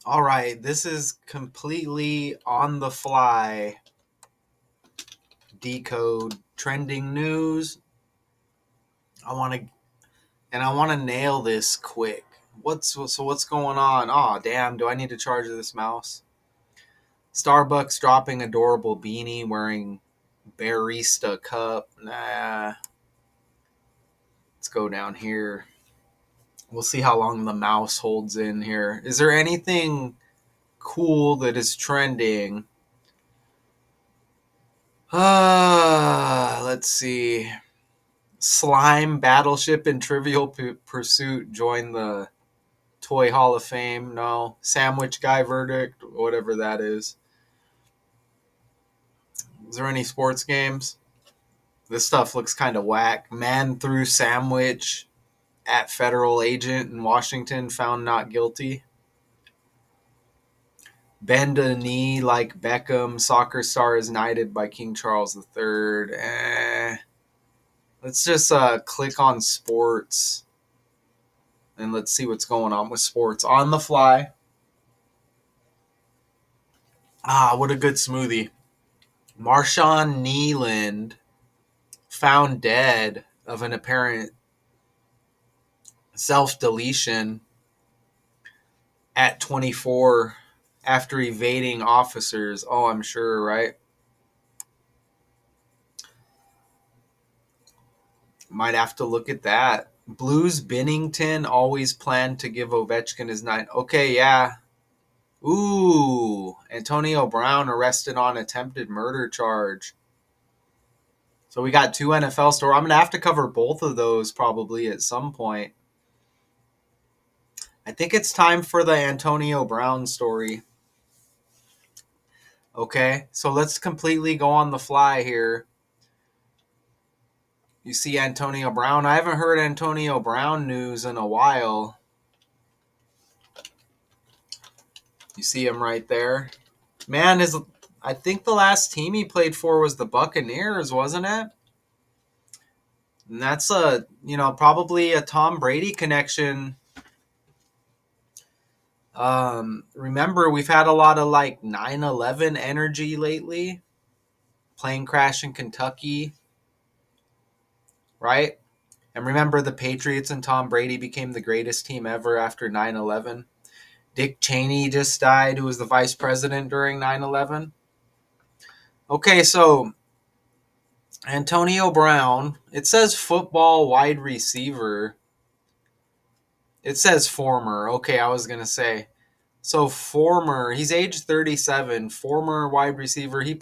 All right, this is completely on the fly decode trending news. I want to I want to nail this quick. What's going on? Oh, damn, do I need to charge this mouse? Starbucks dropping adorable beanie wearing barista cup. Nah. Let's go down here. We'll see how long the mouse holds in here. Is there anything cool that is trending? Let's see. Slime Battleship and Trivial Pursuit join the Toy Hall of Fame. No. Sandwich Guy verdict, whatever that is. Is there any sports games? This stuff looks kind of whack. Man threw sandwich at federal agent in Washington found not guilty. Bend a knee like Beckham. Soccer star is knighted by King Charles III. Let's just click on sports and let's see what's going on with sports on the fly. Ah, what a good smoothie. Marshawn Kneeland found dead of an apparent self-deletion at 24 after evading officers. Oh, I'm sure, right? Might have to look at that. Blues Bennington always planned to give Ovechkin his night. Okay, yeah. Ooh, Antonio Brown arrested on attempted murder charge. So we got two NFL stories. I'm going to have to cover both of those probably at some point. I think it's time for the Antonio Brown story. Okay, so let's completely go on the fly here. You see Antonio Brown. I haven't heard Antonio Brown news in a while. You see him right there. Man, I think the last team he played for was the Buccaneers, wasn't it? And that's probably a Tom Brady connection. Remember, we've had a lot of like 9/11 energy lately. Plane crash in Kentucky, right? And remember, the Patriots and Tom Brady became the greatest team ever after 9/11. Dick Cheney just died, who was the vice president during 9/11. Okay, so Antonio Brown, it says football wide receiver. It says former. Okay, I was going to say. So former, he's age 37, former wide receiver. He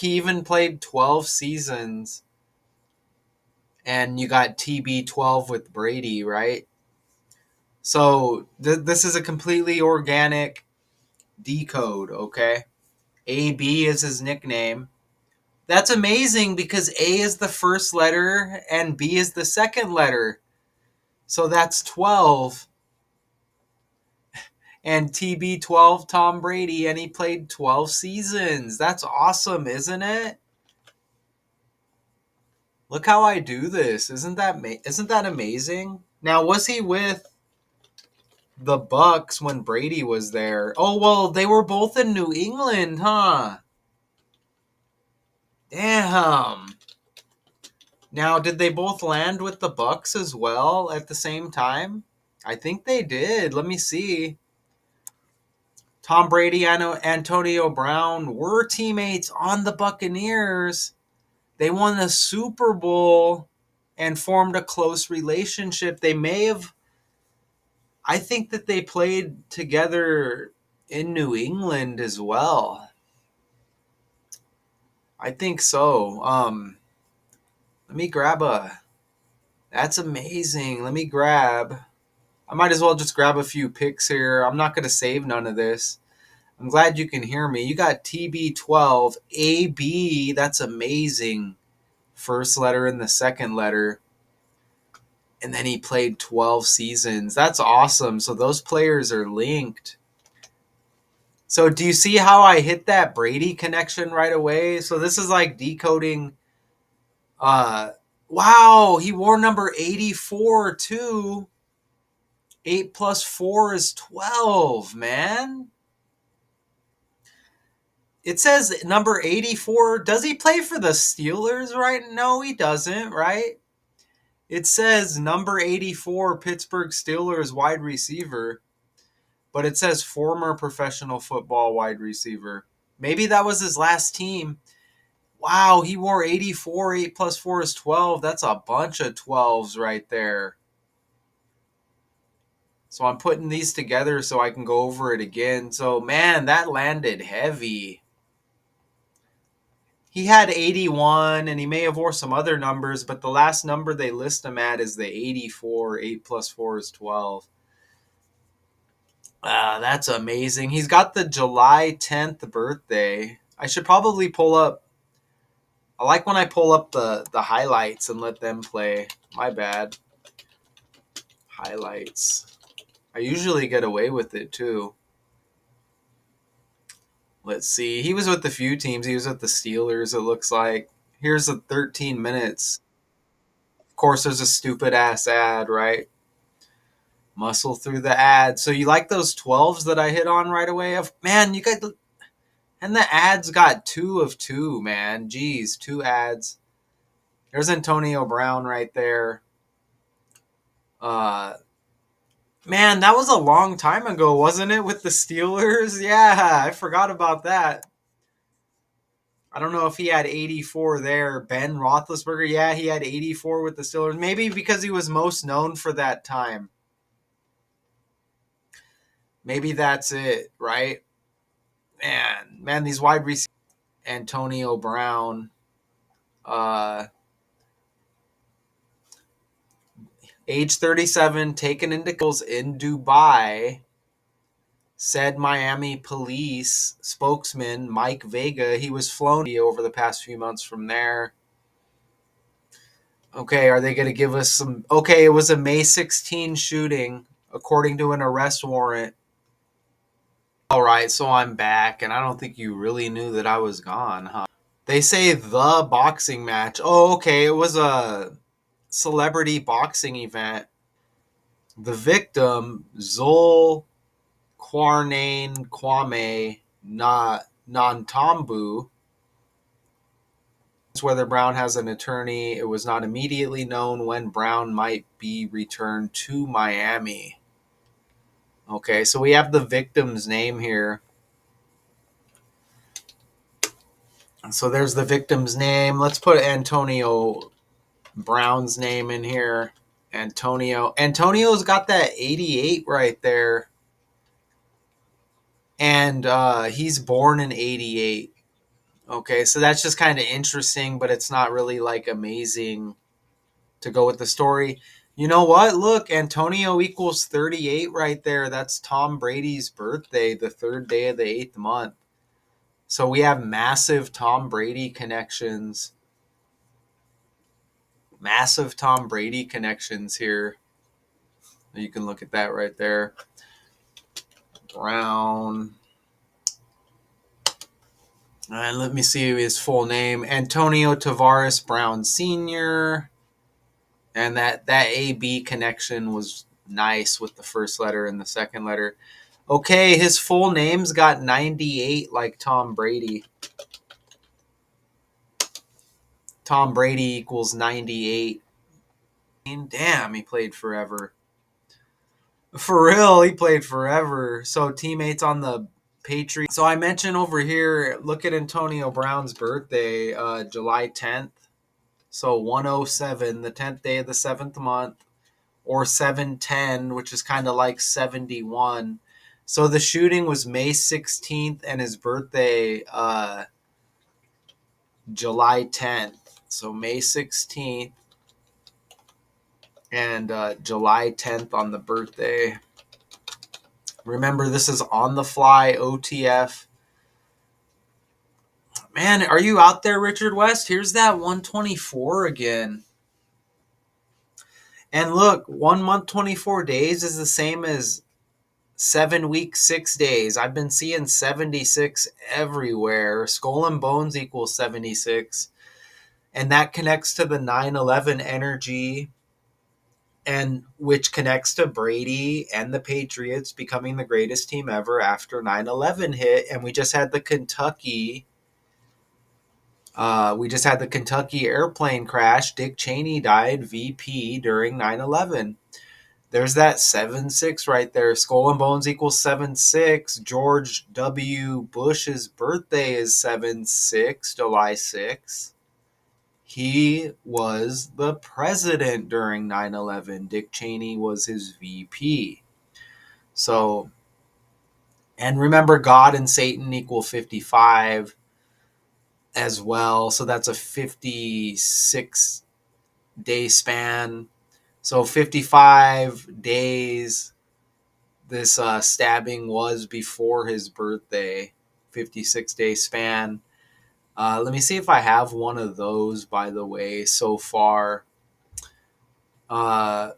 even played 12 seasons. And you got TB12 with Brady, right? So this is a completely organic decode, okay? AB is his nickname. That's amazing because A is the first letter and B is the second letter. So that's 12. And TB12 Tom Brady, and he played 12 seasons. That's awesome, isn't it? Look how I do this. Isn't that amazing? Now, was he with the Bucks when Brady was there? Oh, well, they were both in New England, huh? Damn. Now, did they both land with the Bucks as well at the same time? I think they did. Let me see. Tom Brady and Antonio Brown were teammates on the Buccaneers. They won the Super Bowl and formed a close relationship. I think that they played together in New England as well. I think so. Let me that's amazing. I might as well just grab a few picks here. I'm not going to save none of this. I'm glad you can hear me. You got TB12, AB. That's amazing. First letter and the second letter. And then he played 12 seasons. That's awesome. So those players are linked. So do you see how I hit that Brady connection right away? So this is like decoding. Wow, he wore number 84 too. 8 plus 4 is 12, man. It says number 84. Does he play for the Steelers, right? No, he doesn't, right? It says number 84, Pittsburgh Steelers wide receiver, but it says former professional football wide receiver. Maybe that was his last team. Wow, he wore 84. 8 plus 4 is 12. That's a bunch of 12s right there. So I'm putting these together so I can go over it again. So, man, that landed heavy. He had 81, and he may have wore some other numbers, but the last number they list him at is the 84. 8 plus 4 is 12. That's amazing. He's got the July 10th birthday. I should probably pull up. I like when I pull up the highlights and let them play. My bad. Highlights. I usually get away with it too. Let's see. He was with a few teams. He was with the Steelers, it looks like. Here's the 13 minutes. Of course, there's a stupid ass ad, right? Muscle through the ad. So you like those 12s that I hit on right away? Man, you got... And the ads got 2 of 2, man. Jeez, 2 ads. There's Antonio Brown right there. Man, that was a long time ago, wasn't it, with the Steelers? Yeah, I forgot about that. I don't know if he had 84 there. Ben Roethlisberger, yeah, he had 84 with the Steelers. Maybe because he was most known for that time. Maybe that's it, right? Man, these wide receivers. Antonio Brown. Age 37, taken into kills in Dubai. Said Miami police spokesman Mike Vega. He was flown over the past few months from there. Okay, are they going to give us some... Okay, it was a May 16 shooting, according to an arrest warrant. All right, so I'm back, and I don't think you really knew that I was gone, huh? They say the boxing match. Oh, okay, it was a celebrity boxing event. The victim, Zul-Qarnain Kwame Nantambu. Whether Brown has an attorney, it was not immediately known when Brown might be returned to Miami. Okay, so we have the victim's name here. So there's the victim's name. Let's put Antonio Brown's name in here. Antonio's got that 88 right there. And he's born in 88. Okay, so that's just kind of interesting, but it's not really like amazing to go with the story. You know what? Look, Antonio equals 38 right there. That's Tom Brady's birthday, the 3rd day of the 8th month. So we have massive Tom Brady connections. Massive Tom Brady connections here. You can look at that right there. Brown. And let me see his full name. Antonio Tavares Brown Sr. And that AB connection was nice with the first letter and the second letter. Okay, his full name's got 98 like Tom Brady. Tom Brady equals 98. Damn, he played forever. For real, he played forever. So teammates on the Patriots. So I mentioned over here, look at Antonio Brown's birthday, July 10th. So 107, the 10th day of the 7th month. Or 710, which is kind of like 71. So the shooting was May 16th and his birthday, July 10th. So May 16th and July 10th on the birthday. Remember, this is on the fly OTF. Man, are you out there, Richard West? Here's that 124 again. And look, 1 month, 24 days is the same as 7 weeks, 6 days. I've been seeing 76 everywhere. Skull and Bones equals 76. And that connects to the 9/11 energy. and which connects to Brady and the Patriots becoming the greatest team ever after 9/11 hit. And we just had the Kentucky airplane crash. Dick Cheney died VP during 9/11. There's that 7-6 right there. Skull and Bones equals 7-6. George W. Bush's birthday is 7-6, July 6th. He was the president during 9/11. Dick Cheney was his VP. So, and remember, God and Satan equal 55 as well. So that's a 56-day span. So 55 days this stabbing was before his birthday. 56-day span. Let me see if I have one of those, by the way, so far. I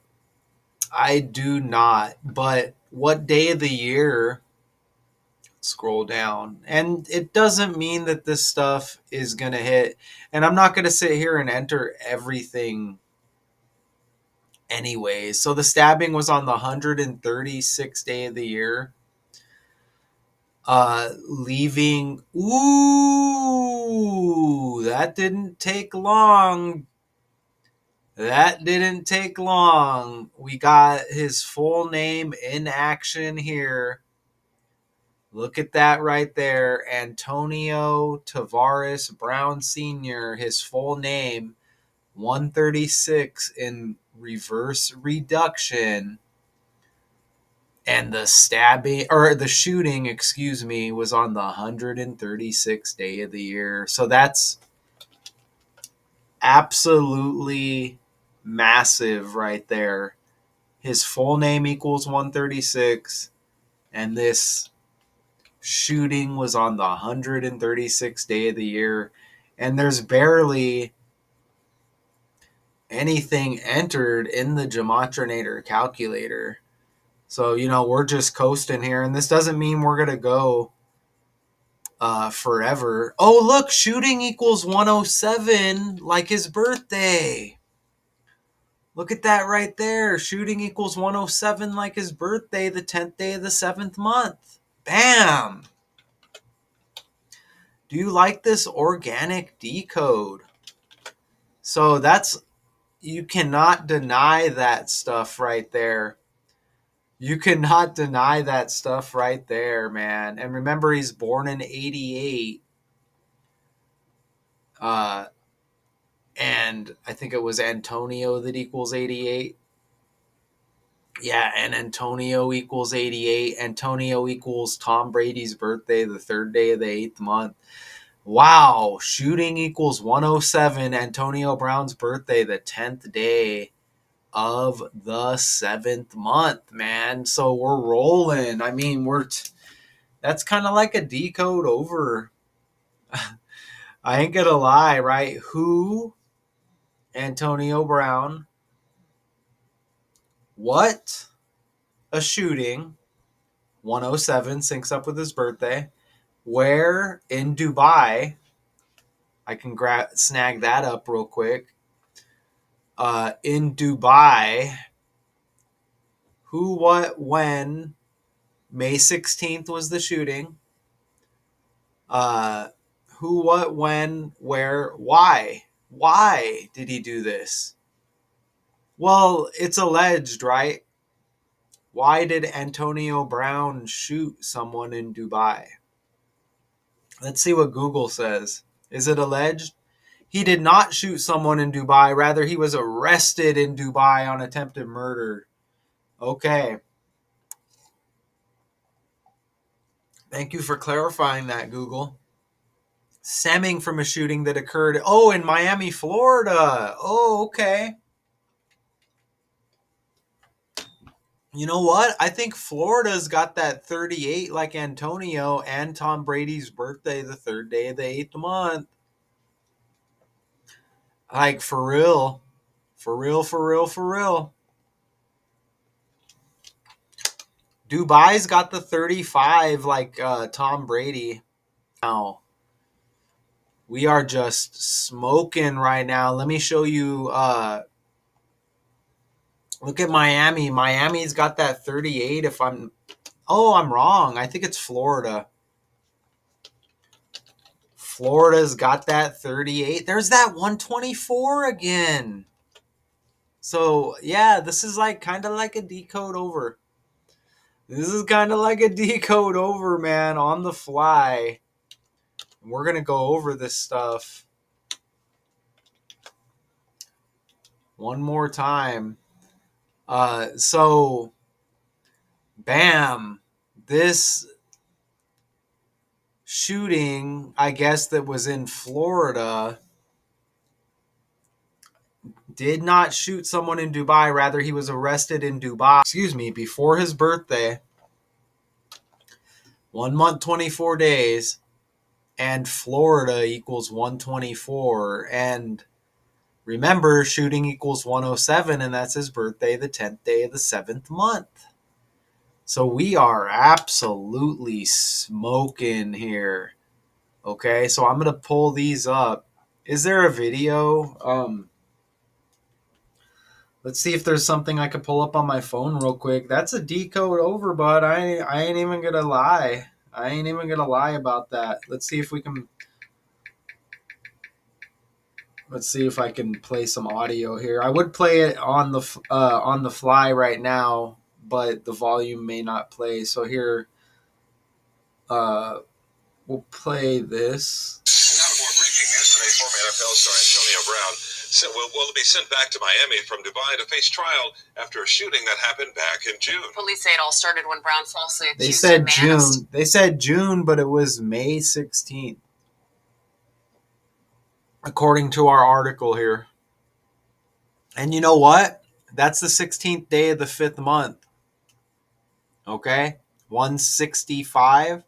do not. But what day of the year? Scroll down. And it doesn't mean that this stuff is going to hit. And I'm not going to sit here and enter everything anyways. So the stabbing was on the 136th day of the year. Leaving. Ooh, that didn't take long. That didn't take long. We got his full name in action here. Look at that right there. Antonio Tavares Brown Sr., his full name, 136 in reverse reduction. And the shooting, was on the 136th day of the year. So that's absolutely massive right there. His full name equals 136, and this shooting was on the 136th day of the year. And there's barely anything entered in the Gematrinator calculator. So, we're just coasting here. And this doesn't mean we're going to go forever. Oh, look, shooting equals 107, like his birthday. Look at that right there. Shooting equals 107, like his birthday, the 10th day of the 7th month. Bam! Do you like this organic decode? So you cannot deny that stuff right there. You cannot deny that stuff right there, man. And remember, he's born in 88. And I think it was Antonio that equals 88. Yeah, and Antonio equals 88. Antonio equals Tom Brady's birthday, the 3rd day of the 8th month. Wow, shooting equals 107. Antonio Brown's birthday, the 10th day of the 7th month, man. So we're rolling. I mean, that's kind of like a decode over. I ain't gonna lie, right? Who? Antonio Brown. What? A shooting. 107 syncs up with his birthday. Where? In Dubai. I can snag that up real quick. In Dubai. Who, what, when? May 16th was the shooting. Who, what, when, where, why? Why did he do this? Well, it's alleged, right? Why did Antonio Brown shoot someone in Dubai? Let's see what Google says. Is it alleged? He did not shoot someone in Dubai. Rather, he was arrested in Dubai on attempted murder. Okay. Thank you for clarifying that, Google. Stemming from a shooting that occurred, in Miami, Florida. Oh, okay. You know what? I think Florida's got that 38 like Antonio, and Tom Brady's birthday, the 3rd day of the 8th month. Like, for real. For real, for real, for real. Dubai's got the 35 like Tom Brady. Now, we are just smoking right now. Let me show you Look at Miami. Miami's got that 38 if I'm... Oh, I'm wrong. I think it's Florida. Florida's got that 38. There's that 124 again. So, yeah, this is like kind of like a decode over. This is kind of like a decode over, man, on the fly. We're going to go over this stuff one more time. So, bam. This shooting, I guess, that was in Florida did not shoot someone in Dubai. Rather, he was arrested in Dubai, before his birthday. 1 month, 24 days. And Florida equals 124. And remember, shooting equals 107, and that's his birthday, the 10th day of the 7th month. So we are absolutely smoking here. Okay, so I'm going to pull these up. Is there a video? Let's see if there's something I could pull up on my phone real quick. That's a decode over, bud. I ain't even going to lie. I ain't even going to lie about that. Let's see if we can... Let's see if I can play some audio here. I would play it on the fly right now, but the volume may not play. So here, we'll play this. Not more breaking news today. Former NFL star Antonio Brown will be sent back to Miami from Dubai to face trial after a shooting that happened back in June. Police say it all started when Brown falsely accused They said a man June. They said June, but it was May 16th. According to our article here. And you know what? That's the 16th day of the 5th month. Okay? 165.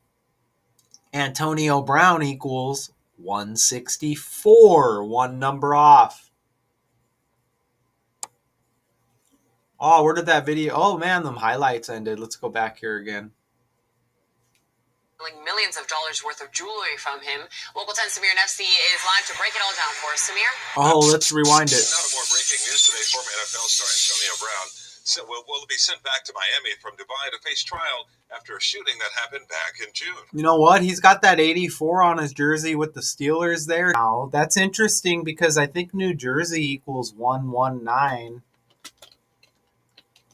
Antonio Brown equals 164. One number off. Oh, where did that video... Oh, man, them highlights ended. Let's go back here again. Millions of dollars worth of jewelry from him. Local 10 Samir Nefsi is live to break it all down for us. Samir? Oh, let's rewind it. Not more breaking news today. Former NFL star Antonio Brown will be sent back to Miami from Dubai to face trial after a shooting that happened back in June. You know what? He's got that 84 on his jersey with the Steelers there. Now, that's interesting because I think New Jersey equals 119.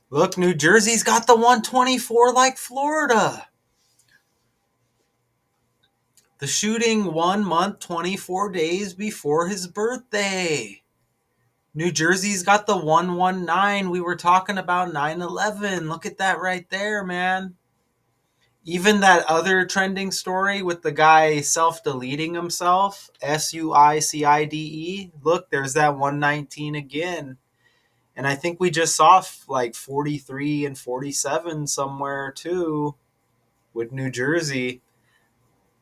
Look, New Jersey's got the 124 like Florida. The shooting 1 month, 24 days before his birthday. New Jersey's got the 119. We were talking about 9/11. Look at that right there, man. Even that other trending story with the guy self-deleting himself, SUICIDE. Look, there's that 119 again. And I think we just saw like 43 and 47 somewhere too with New Jersey.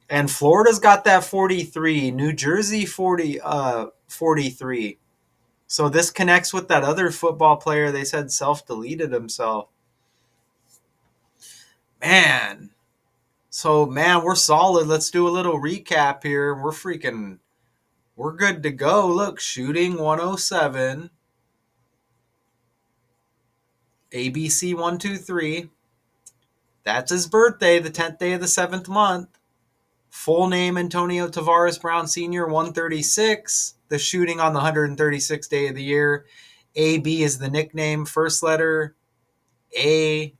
And Florida's got that 43. New Jersey 43. So this connects with that other football player they said self-deleted himself. Man. So, man, we're solid. Let's do a little recap here. We're good to go. Look, shooting 107. ABC 123. That's his birthday, the 10th day of the 7th month. Full name Antonio Tavares Brown Sr., 136. The shooting on the 136th day of the year. AB is the nickname. First letter A.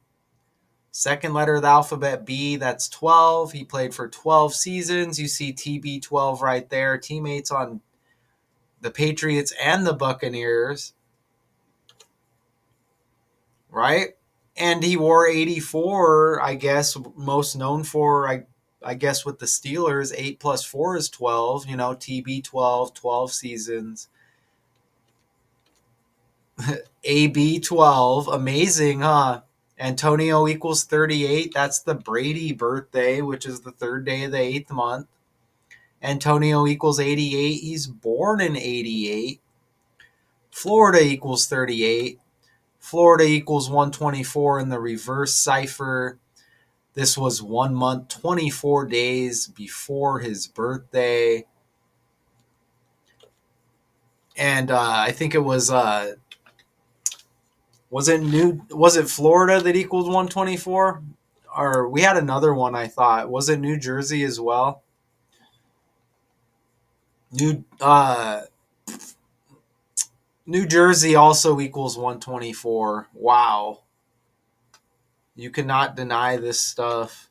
Second letter of the alphabet B. That's 12. He played for 12 seasons. You see TB12 right there. Teammates on the Patriots and the Buccaneers. Right? And he wore 84, I guess, most known for, I guess with the Steelers, 8 plus 4 is 12, TB12, 12 seasons. AB12, amazing, huh? Antonio equals 38. That's the Brady birthday, which is the 3rd day of the 8th month. Antonio equals 88. He's born in 88. Florida equals 38. Florida equals 124 in the reverse cipher. This was 1 month, 24 days before his birthday. And I think it was Was it Florida that equaled 124? Or we had another one, I thought. Was it New Jersey as well? New New Jersey also equals 124. Wow. You cannot deny this stuff.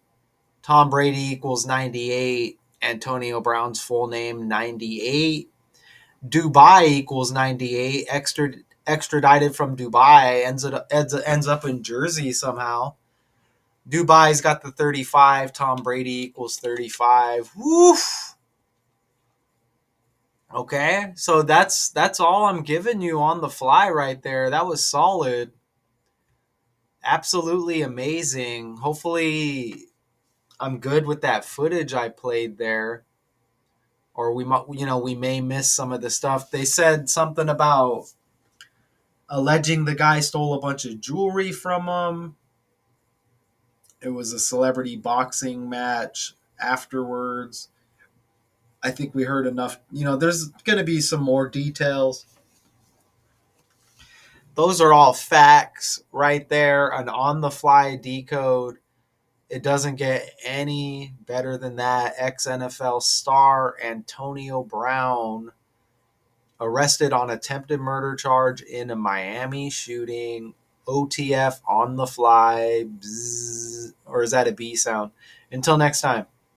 Tom Brady equals 98. Antonio Brown's full name 98. Dubai equals 98. Extradited from Dubai ends up in Jersey somehow. Dubai's got the 35. Tom Brady equals 35. Woof. Okay, so that's all I'm giving you on the fly right there. That was solid. Absolutely amazing. Hopefully I'm good with that footage I played there. Or we may miss some of the stuff. They said something about alleging the guy stole a bunch of jewelry from him. It was a celebrity boxing match afterwards. I think we heard enough. There's going to be some more details. Those are all facts right there. An on the fly decode. It doesn't get any better than that. Ex NFL star Antonio Brown arrested on attempted murder charge in a Miami shooting. OTF on the fly. Bzz, or is that a B sound? Until next time.